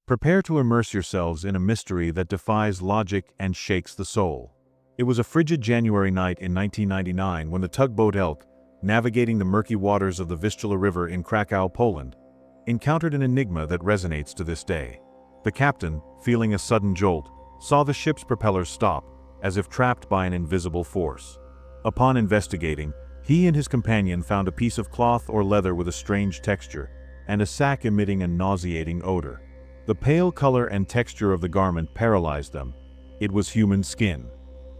Prepare to immerse yourselves in a mystery that defies logic and shakes the soul. It was a frigid January night in 1999 when the tugboat Elk, navigating the murky waters of the Vistula River in Kraków, Poland, encountered an enigma that resonates to this day. The captain, feeling a sudden jolt, saw the ship's propellers stop, as if trapped by an invisible force. Upon investigating, he and his companion found a piece of cloth or leather with a strange texture, and a sack emitting a nauseating odor. The pale color and texture of the garment paralyzed them. It was human skin.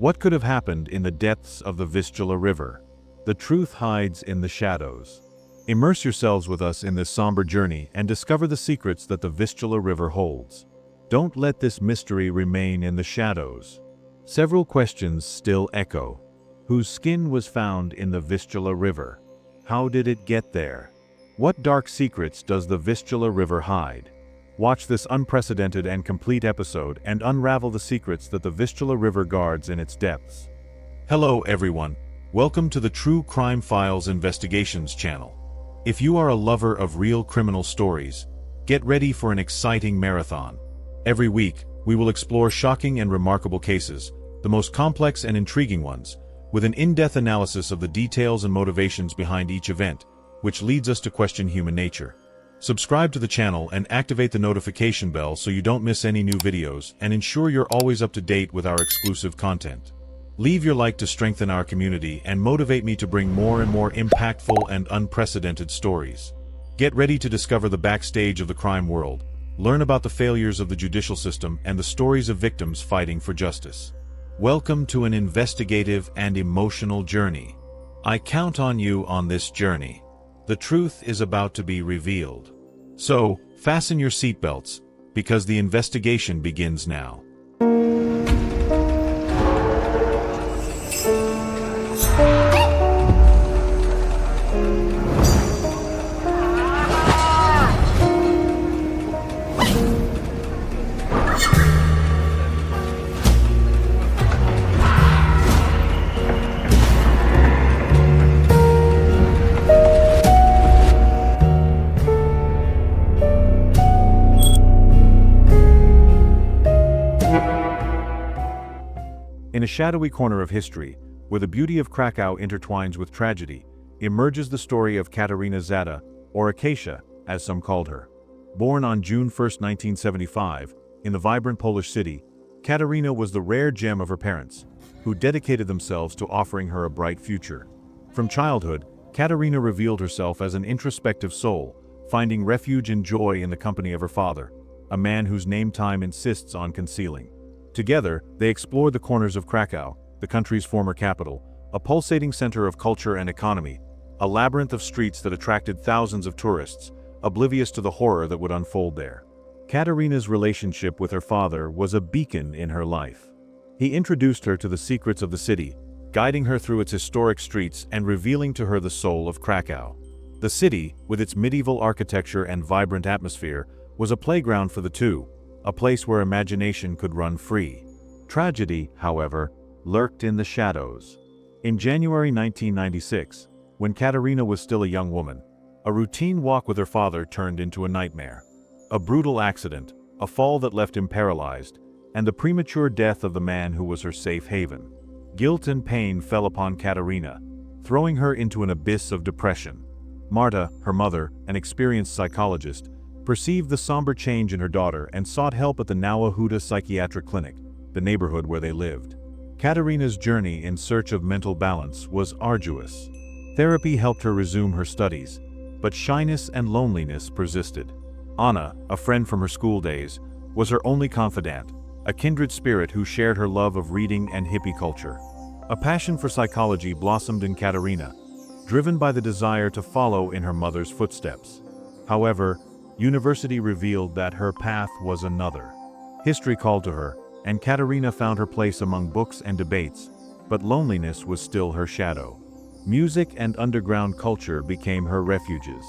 What could have happened in the depths of the Vistula River? The truth hides in the shadows. Immerse yourselves with us in this somber journey and discover the secrets that the Vistula River holds. Don't let this mystery remain in the shadows. Several questions still echo. Whose skin was found in the Vistula River? How did it get there? What dark secrets does the Vistula River hide? Watch this unprecedented and complete episode and unravel the secrets that the Vistula River guards in its depths. Hello everyone, welcome to the True Crime Files Investigations channel. If you are a lover of real criminal stories, get ready for an exciting marathon. Every week, we will explore shocking and remarkable cases, the most complex and intriguing ones, with an in-depth analysis of the details and motivations behind each event, which leads us to question human nature. Subscribe to the channel and activate the notification bell so you don't miss any new videos, and ensure you're always up to date with our exclusive content. Leave your like to strengthen our community and motivate me to bring more and more impactful and unprecedented stories. Get ready to discover the backstage of the crime world, learn about the failures of the judicial system and the stories of victims fighting for justice. Welcome to an investigative and emotional journey. I count on you on this journey. The truth is about to be revealed. So, fasten your seatbelts, because the investigation begins now. In a shadowy corner of history, where the beauty of Kraków intertwines with tragedy, emerges the story of Katarzyna Zowada, or Acacia, as some called her. Born on June 1, 1975, in the vibrant Polish city, Katarzyna was the rare gem of her parents, who dedicated themselves to offering her a bright future. From childhood, Katarzyna revealed herself as an introspective soul, finding refuge and joy in the company of her father, a man whose name time insists on concealing. Together, they explored the corners of Kraków, the country's former capital, a pulsating center of culture and economy, a labyrinth of streets that attracted thousands of tourists, oblivious to the horror that would unfold there. Katarzyna's relationship with her father was a beacon in her life. He introduced her to the secrets of the city, guiding her through its historic streets and revealing to her the soul of Kraków. The city, with its medieval architecture and vibrant atmosphere, was a playground for the two, a place where imagination could run free. Tragedy, however, lurked in the shadows. In January 1996, when Katarzyna was still a young woman, a routine walk with her father turned into a nightmare. A brutal accident, a fall that left him paralyzed, and the premature death of the man who was her safe haven. Guilt and pain fell upon Katarzyna, throwing her into an abyss of depression. Marta, her mother, an experienced psychologist, perceived the somber change in her daughter and sought help at the Nauseating psychiatric clinic, the neighborhood where they lived. Katarzyna's journey in search of mental balance was arduous. Therapy helped her resume her studies, but shyness and loneliness persisted. Anna, a friend from her school days, was her only confidant, a kindred spirit who shared her love of reading and hippie culture. A passion for psychology blossomed in Katarzyna, driven by the desire to follow in her mother's footsteps. However, university revealed that her path was another. History called to her, and Katarzyna found her place among books and debates, but loneliness was still her shadow. Music and underground culture became her refuges.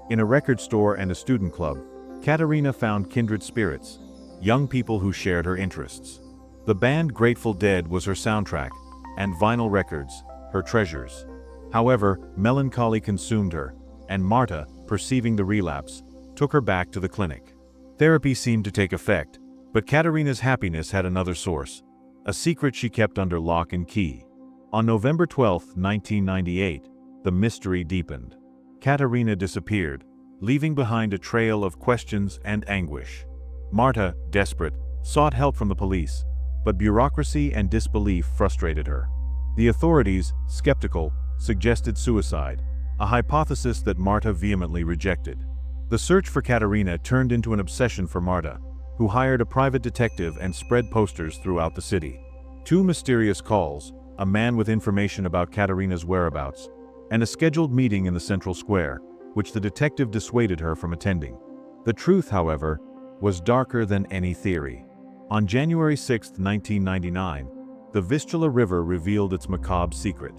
In a record store and a student club, Katarzyna found kindred spirits, young people who shared her interests. The band Grateful Dead was her soundtrack, and vinyl records, her treasures. However, melancholy consumed her, and Marta, perceiving the relapse, took her back to the clinic. Therapy seemed to take effect, but Katarzyna's happiness had another source, a secret she kept under lock and key. On November 12, 1998, the mystery deepened. Katarzyna disappeared, leaving behind a trail of questions and anguish. Marta, desperate, sought help from the police, but bureaucracy and disbelief frustrated her. The authorities, skeptical, suggested suicide, a hypothesis that Marta vehemently rejected. The search for Katarzyna turned into an obsession for Marta, who hired a private detective and spread posters throughout the city. 2 mysterious calls, a man with information about Katarzyna's whereabouts, and a scheduled meeting in the central square, which the detective dissuaded her from attending. The truth, however, was darker than any theory. On January 6, 1999, the Vistula River revealed its macabre secret.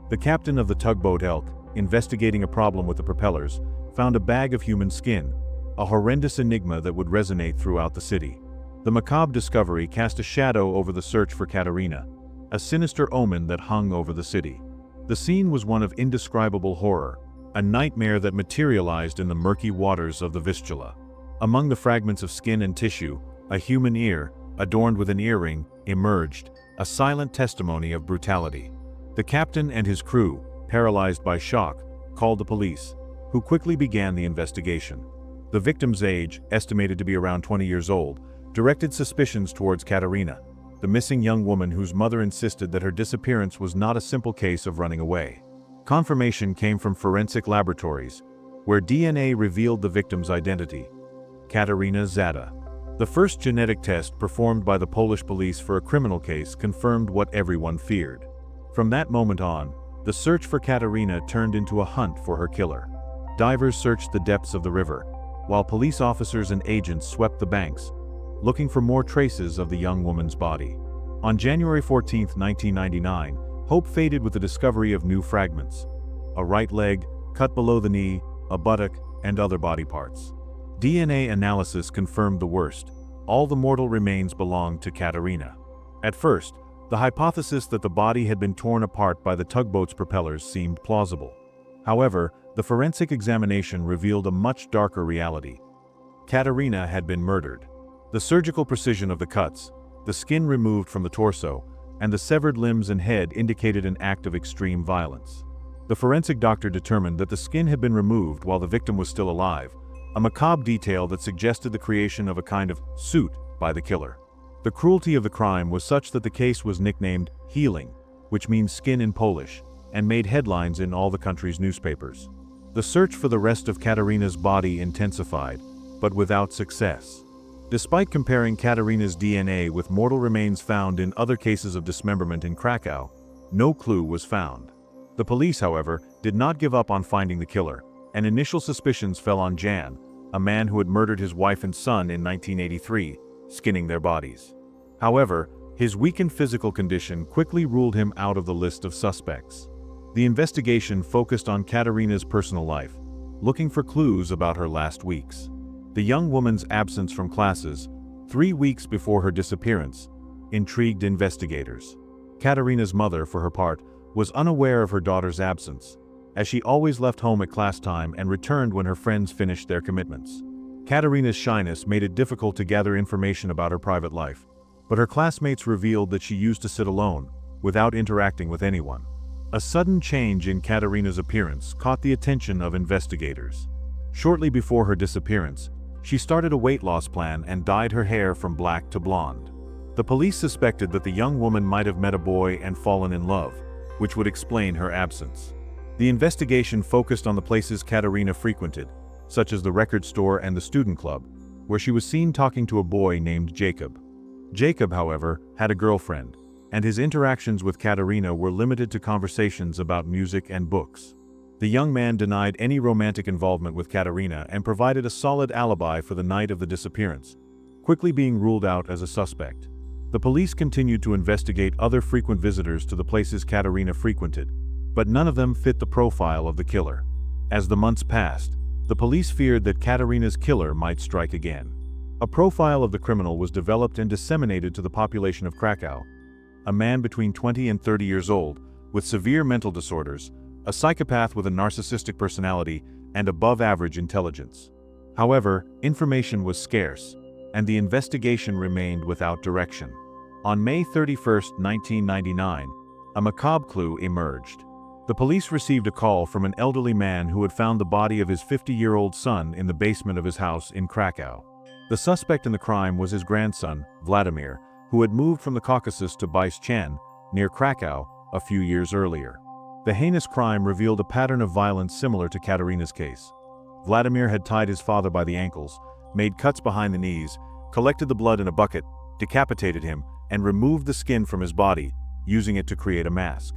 The captain of the tugboat Elk, investigating a problem with the propellers, found a bag of human skin, a horrendous enigma that would resonate throughout the city. The macabre discovery cast a shadow over the search for Katarzyna, a sinister omen that hung over the city. The scene was one of indescribable horror, a nightmare that materialized in the murky waters of the Vistula. Among the fragments of skin and tissue, a human ear, adorned with an earring, emerged, a silent testimony of brutality. The captain and his crew, paralyzed by shock, called the police, who quickly began the investigation. The victim's age, estimated to be around 20 years old, directed suspicions towards Katarzyna, the missing young woman whose mother insisted that her disappearance was not a simple case of running away. Confirmation came from forensic laboratories, where DNA revealed the victim's identity: Katarzyna Zowada. The first genetic test performed by the Polish police for a criminal case confirmed what everyone feared. From that moment on, the search for Katarzyna turned into a hunt for her killer. Divers searched the depths of the river, while police officers and agents swept the banks, looking for more traces of the young woman's body. On January 14, 1999, hope faded with the discovery of new fragments: a right leg, cut below the knee, a buttock, and other body parts. DNA analysis confirmed the worst: all the mortal remains belonged to Katarzyna. At first, the hypothesis that the body had been torn apart by the tugboat's propellers seemed plausible. However, the forensic examination revealed a much darker reality. Katarzyna had been murdered. The surgical precision of the cuts, the skin removed from the torso, and the severed limbs and head indicated an act of extreme violence. The forensic doctor determined that the skin had been removed while the victim was still alive, a macabre detail that suggested the creation of a kind of suit by the killer. The cruelty of the crime was such that the case was nicknamed Healing, which means skin in Polish, and made headlines in all the country's newspapers. The search for the rest of Katarzyna's body intensified, but without success. Despite comparing Katarzyna's DNA with mortal remains found in other cases of dismemberment in Kraków, no clue was found. The police, however, did not give up on finding the killer, and initial suspicions fell on Jan, a man who had murdered his wife and son in 1983, skinning their bodies. However, his weakened physical condition quickly ruled him out of the list of suspects. The investigation focused on Katarzyna's personal life, looking for clues about her last weeks. The young woman's absence from classes, 3 weeks before her disappearance, intrigued investigators. Katarzyna's mother, for her part, was unaware of her daughter's absence, as she always left home at class time and returned when her friends finished their commitments. Katarzyna's shyness made it difficult to gather information about her private life, but her classmates revealed that she used to sit alone, without interacting with anyone. A sudden change in Katarzyna's appearance caught the attention of investigators. Shortly before her disappearance, she started a weight loss plan and dyed her hair from black to blonde. The police suspected that the young woman might have met a boy and fallen in love, which would explain her absence. The investigation focused on the places Katarzyna frequented, such as the record store and the student club, where she was seen talking to a boy named Jacob. Jacob, however, had a girlfriend, and his interactions with Katarzyna were limited to conversations about music and books. The young man denied any romantic involvement with Katarzyna and provided a solid alibi for the night of the disappearance, quickly being ruled out as a suspect. The police continued to investigate other frequent visitors to the places Katarzyna frequented, but none of them fit the profile of the killer. As the months passed, the police feared that Katarzyna's killer might strike again. A profile of the criminal was developed and disseminated to the population of Kraków: a man between 20 and 30 years old, with severe mental disorders, a psychopath with a narcissistic personality, and above-average intelligence. However, information was scarce, and the investigation remained without direction. On May 31, 1999, a macabre clue emerged. The police received a call from an elderly man who had found the body of his 50-year-old son in the basement of his house in Kraków. The suspect in the crime was his grandson, Vladimir, who had moved from the Caucasus to Biszczyn, near Kraków, a few years earlier. The heinous crime revealed a pattern of violence similar to Katarzyna's case. Vladimir had tied his father by the ankles, made cuts behind the knees, collected the blood in a bucket, decapitated him, and removed the skin from his body, using it to create a mask.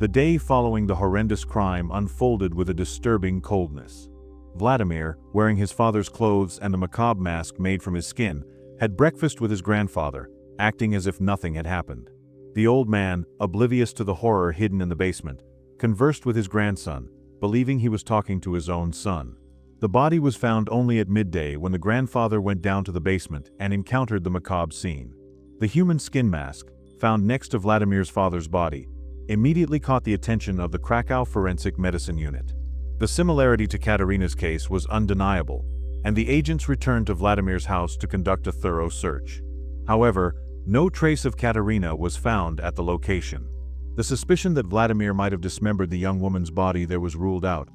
The day following the horrendous crime unfolded with a disturbing coldness. Vladimir, wearing his father's clothes and the macabre mask made from his skin, had breakfast with his grandfather, acting as if nothing had happened. The old man, oblivious to the horror hidden in the basement, conversed with his grandson, believing he was talking to his own son. The body was found only at midday when the grandfather went down to the basement and encountered the macabre scene. The human skin mask, found next to Vladimir's father's body, immediately caught the attention of the Kraków Forensic Medicine Unit. The similarity to Katarzyna's case was undeniable, and the agents returned to Vladimir's house to conduct a thorough search. However, no trace of Katarzyna was found at the location. The suspicion that Vladimir might have dismembered the young woman's body there was ruled out.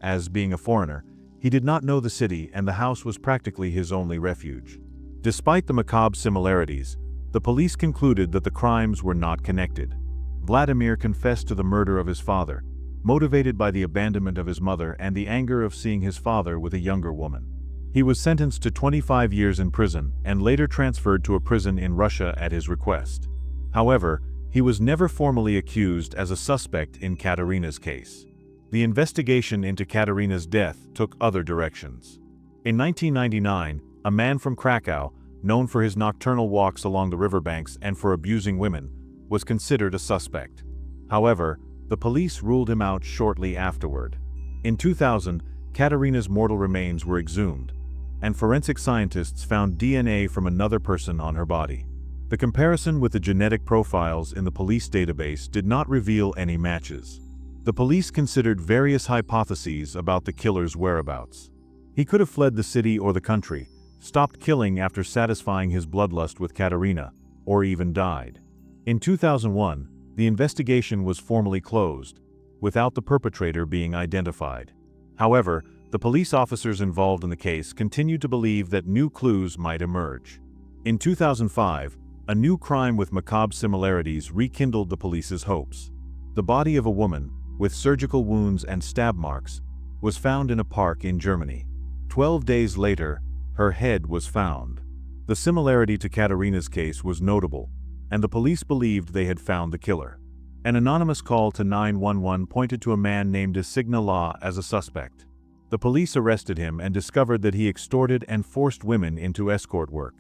As being a foreigner, he did not know the city, and the house was practically his only refuge. Despite the macabre similarities, the police concluded that the crimes were not connected. Vladimir confessed to the murder of his father, motivated by the abandonment of his mother and the anger of seeing his father with a younger woman. He was sentenced to 25 years in prison and later transferred to a prison in Russia at his request. However, he was never formally accused as a suspect in Katarzyna's case. The investigation into Katarzyna's death took other directions. In 1999, a man from Kraków, known for his nocturnal walks along the riverbanks and for abusing women, was considered a suspect. However, the police ruled him out shortly afterward. In 2000, Katarzyna's mortal remains were exhumed, and forensic scientists found DNA from another person on her body. The comparison with the genetic profiles in the police database did not reveal any matches. The police considered various hypotheses about the killer's whereabouts. He could have fled the city or the country, stopped killing after satisfying his bloodlust with Katarzyna, or even died. In 2001, the investigation was formally closed, without the perpetrator being identified. However, the police officers involved in the case continued to believe that new clues might emerge. In 2005, a new crime with macabre similarities rekindled the police's hopes. The body of a woman, with surgical wounds and stab marks, was found in a park in Germany. 12 days later, her head was found. The similarity to Katarzyna's case was notable, and the police believed they had found the killer. An anonymous call to 911 pointed to a man named Designa Law as a suspect. The police arrested him and discovered that he extorted and forced women into escort work.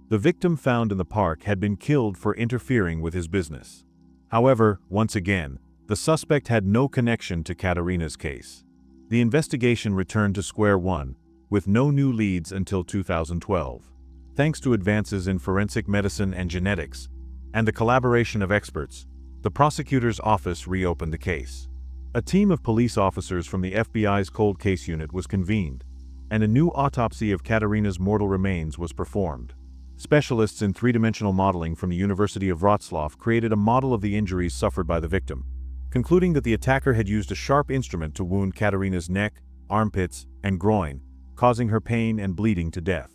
The victim found in the park had been killed for interfering with his business. However, once again, the suspect had no connection to Katarzyna's case. The investigation returned to square one, with no new leads until 2012. Thanks to advances in forensic medicine and genetics, and the collaboration of experts, the prosecutor's office reopened the case. A team of police officers from the FBI's cold case unit was convened, and a new autopsy of Katarzyna's mortal remains was performed. Specialists in three-dimensional modeling from the University of Wrocław created a model of the injuries suffered by the victim, concluding that the attacker had used a sharp instrument to wound Katarzyna's neck, armpits, and groin, causing her pain and bleeding to death.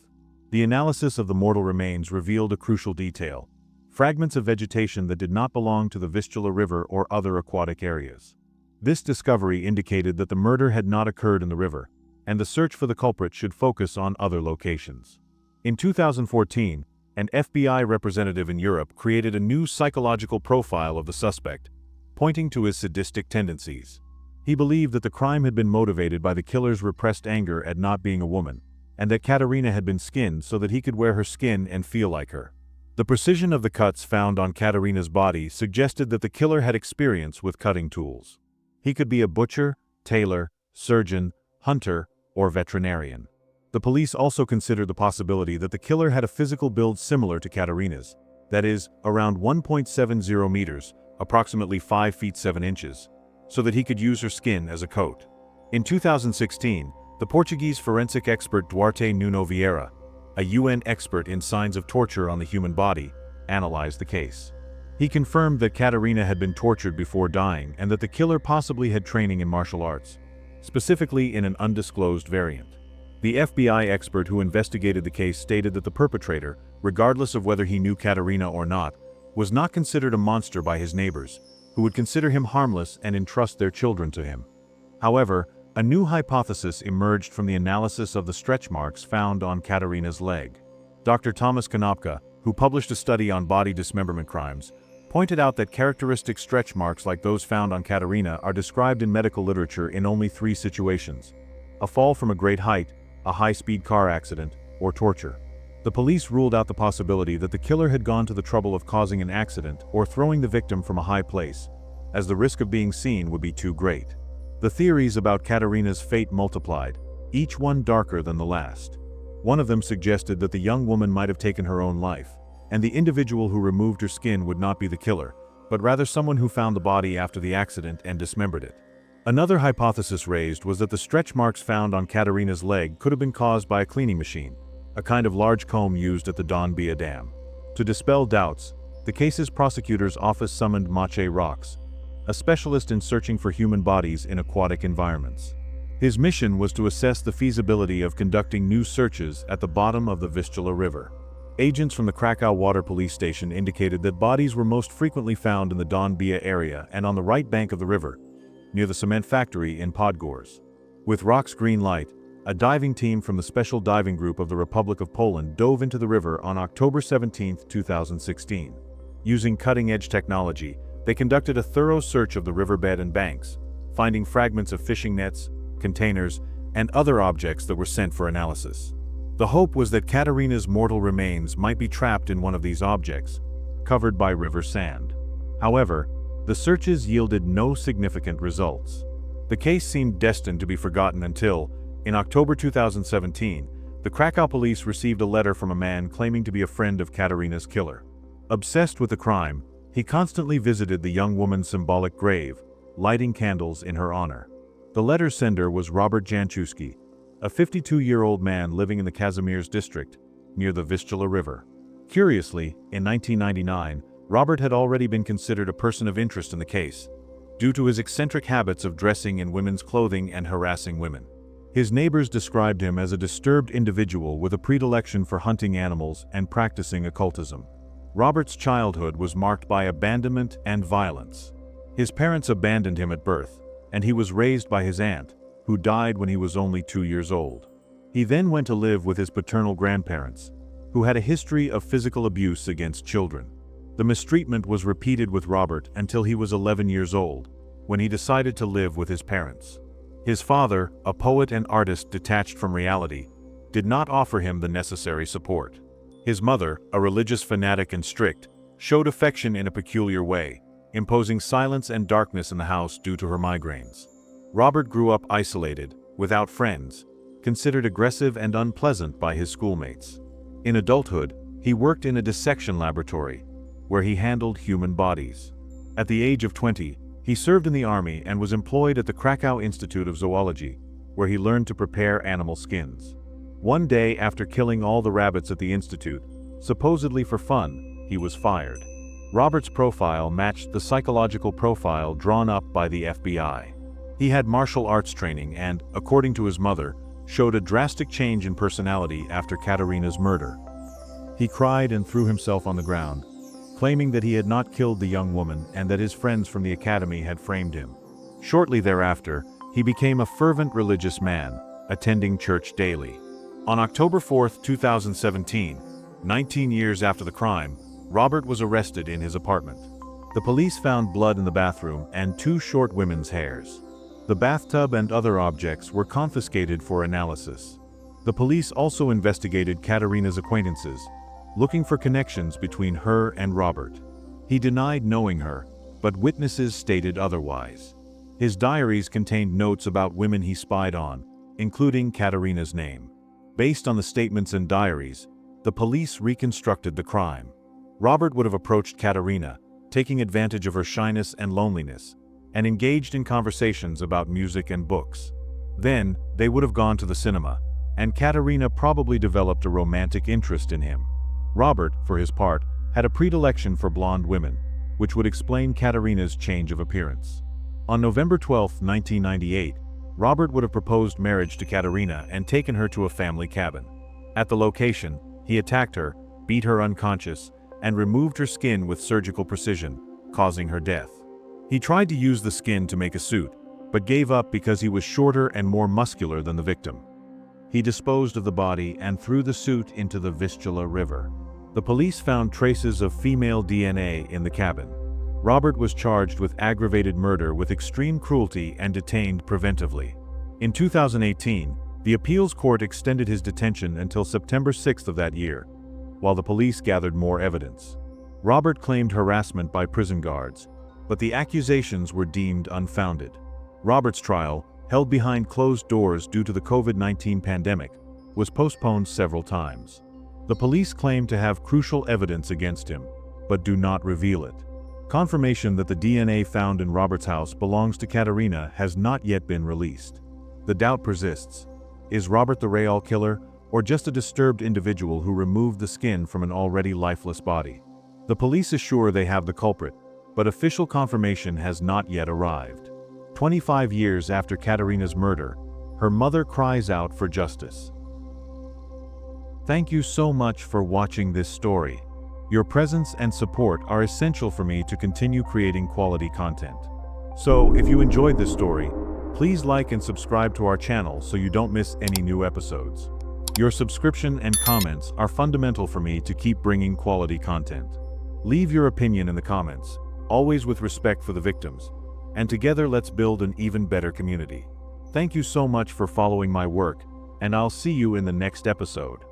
The analysis of the mortal remains revealed a crucial detail: fragments of vegetation that did not belong to the Vistula River or other aquatic areas. This discovery indicated that the murder had not occurred in the river, and the search for the culprit should focus on other locations. In 2014, an FBI representative in Europe created a new psychological profile of the suspect, pointing to his sadistic tendencies. He believed that the crime had been motivated by the killer's repressed anger at not being a woman, and that Katarzyna had been skinned so that he could wear her skin and feel like her. The precision of the cuts found on Katarzyna's body suggested that the killer had experience with cutting tools. He could be a butcher, tailor, surgeon, hunter, or veterinarian. The police also considered the possibility that the killer had a physical build similar to Katarzyna's, that is, around 1.70 meters, approximately 5 feet 7 inches, so that he could use her skin as a coat. In 2016, The Portuguese forensic expert Duarte Nuno Vieira, a UN expert in signs of torture on the human body, analyzed the case. He confirmed that Catarina had been tortured before dying and that the killer possibly had training in martial arts, specifically in an undisclosed variant. The FBI expert who investigated the case stated that the perpetrator, regardless of whether he knew Catarina or not, was not considered a monster by his neighbors, who would consider him harmless and entrust their children to him. However, a new hypothesis emerged from the analysis of the stretch marks found on Catarina's leg. Dr. Thomas Konopka, who published a study on body dismemberment crimes, pointed out that characteristic stretch marks like those found on Catarina are described in medical literature in only 3 situations: a fall from a great height, a high-speed car accident, or torture. The police ruled out the possibility that the killer had gone to the trouble of causing an accident or throwing the victim from a high place, as the risk of being seen would be too great. The theories about Catarina's fate multiplied, each one darker than the last. One of them suggested that the young woman might have taken her own life, and the individual who removed her skin would not be the killer, but rather someone who found the body after the accident and dismembered it. Another hypothesis raised was that the stretch marks found on Catarina's leg could have been caused by a cleaning machine, a kind of large comb used at the Don Bia Dam. To dispel doubts, the case's prosecutor's office summoned Maciej Rox, a specialist in searching for human bodies in aquatic environments. His mission was to assess the feasibility of conducting new searches at the bottom of the Vistula River. Agents from the Kraków Water Police Station indicated that bodies were most frequently found in the Don Bia area and on the right bank of the river, near the cement factory in Podgórze. With Rock's green light, a diving team from the Special Diving Group of the Republic of Poland dove into the river on October 17, 2016. Using cutting-edge technology, they conducted a thorough search of the riverbed and banks, finding fragments of fishing nets, containers, and other objects that were sent for analysis. The hope was that Catarina's mortal remains might be trapped in one of these objects, covered by river sand. However, the searches yielded no significant results. The case seemed destined to be forgotten until, in October 2017, the Kraków police received a letter from a man claiming to be a friend of Catarina's killer. Obsessed with the crime, he constantly visited the young woman's symbolic grave, lighting candles in her honor. The letter's sender was Robert Janczewski, a 52-year-old man living in the Kazimierz district, near the Vistula River. Curiously, in 1999, Robert had already been considered a person of interest in the case, due to his eccentric habits of dressing in women's clothing and harassing women. His neighbors described him as a disturbed individual with a predilection for hunting animals and practicing occultism. Robert's childhood was marked by abandonment and violence. His parents abandoned him at birth, and he was raised by his aunt, who died when he was only 2 years old. He then went to live with his paternal grandparents, who had a history of physical abuse against children. The mistreatment was repeated with Robert until he was 11 years old, when he decided to live with his parents. His father, a poet and artist detached from reality, did not offer him the necessary support. His mother, a religious fanatic and strict, showed affection in a peculiar way, imposing silence and darkness in the house due to her migraines. Robert grew up isolated, without friends, considered aggressive and unpleasant by his schoolmates. In adulthood, he worked in a dissection laboratory, where he handled human bodies. At the age of 20, he served in the army and was employed at the Kraków Institute of Zoology, where he learned to prepare animal skins. One day after killing all the rabbits at the institute, supposedly for fun, he was fired. Robert's profile matched the psychological profile drawn up by the FBI. He had martial arts training and, according to his mother, showed a drastic change in personality after Catarina's murder. He cried and threw himself on the ground, claiming that he had not killed the young woman and that his friends from the academy had framed him. Shortly thereafter, he became a fervent religious man, attending church daily. On October 4, 2017, 19 years after the crime, Robert was arrested in his apartment. The police found blood in the bathroom and 2 short women's hairs. The bathtub and other objects were confiscated for analysis. The police also investigated Catarina's acquaintances, looking for connections between her and Robert. He denied knowing her, but witnesses stated otherwise. His diaries contained notes about women he spied on, including Catarina's name. Based on the statements and diaries, the police reconstructed the crime. Robert would have approached Catarina, taking advantage of her shyness and loneliness, and engaged in conversations about music and books. Then, they would have gone to the cinema, and Katarzyna probably developed a romantic interest in him. Robert, for his part, had a predilection for blonde women, which would explain Katarzyna's change of appearance. On November 12, 1998, Robert would have proposed marriage to Katarzyna and taken her to a family cabin. At the location, he attacked her, beat her unconscious, and removed her skin with surgical precision, causing her death. He tried to use the skin to make a suit, but gave up because he was shorter and more muscular than the victim. He disposed of the body and threw the suit into the Vistula River. The police found traces of female DNA in the cabin. Robert was charged with aggravated murder with extreme cruelty and detained preventively. In 2018, the appeals court extended his detention until September 6 of that year, while the police gathered more evidence. Robert claimed harassment by prison guards, but the accusations were deemed unfounded. Robert's trial, held behind closed doors due to the COVID-19 pandemic, was postponed several times. The police claim to have crucial evidence against him, but do not reveal it. Confirmation that the DNA found in Robert's house belongs to Katarzyna has not yet been released. The doubt persists. Is Robert the real killer, or just a disturbed individual who removed the skin from an already lifeless body? The police assure they have the culprit, but official confirmation has not yet arrived. 25 years after Katarzyna's murder, her mother cries out for justice. Thank you so much for watching this story. Your presence and support are essential for me to continue creating quality content. So, if you enjoyed this story, please like and subscribe to our channel so you don't miss any new episodes. Your subscription and comments are fundamental for me to keep bringing quality content. Leave your opinion in the comments, always with respect for the victims, and together let's build an even better community. Thank you so much for following my work, and I'll see you in the next episode.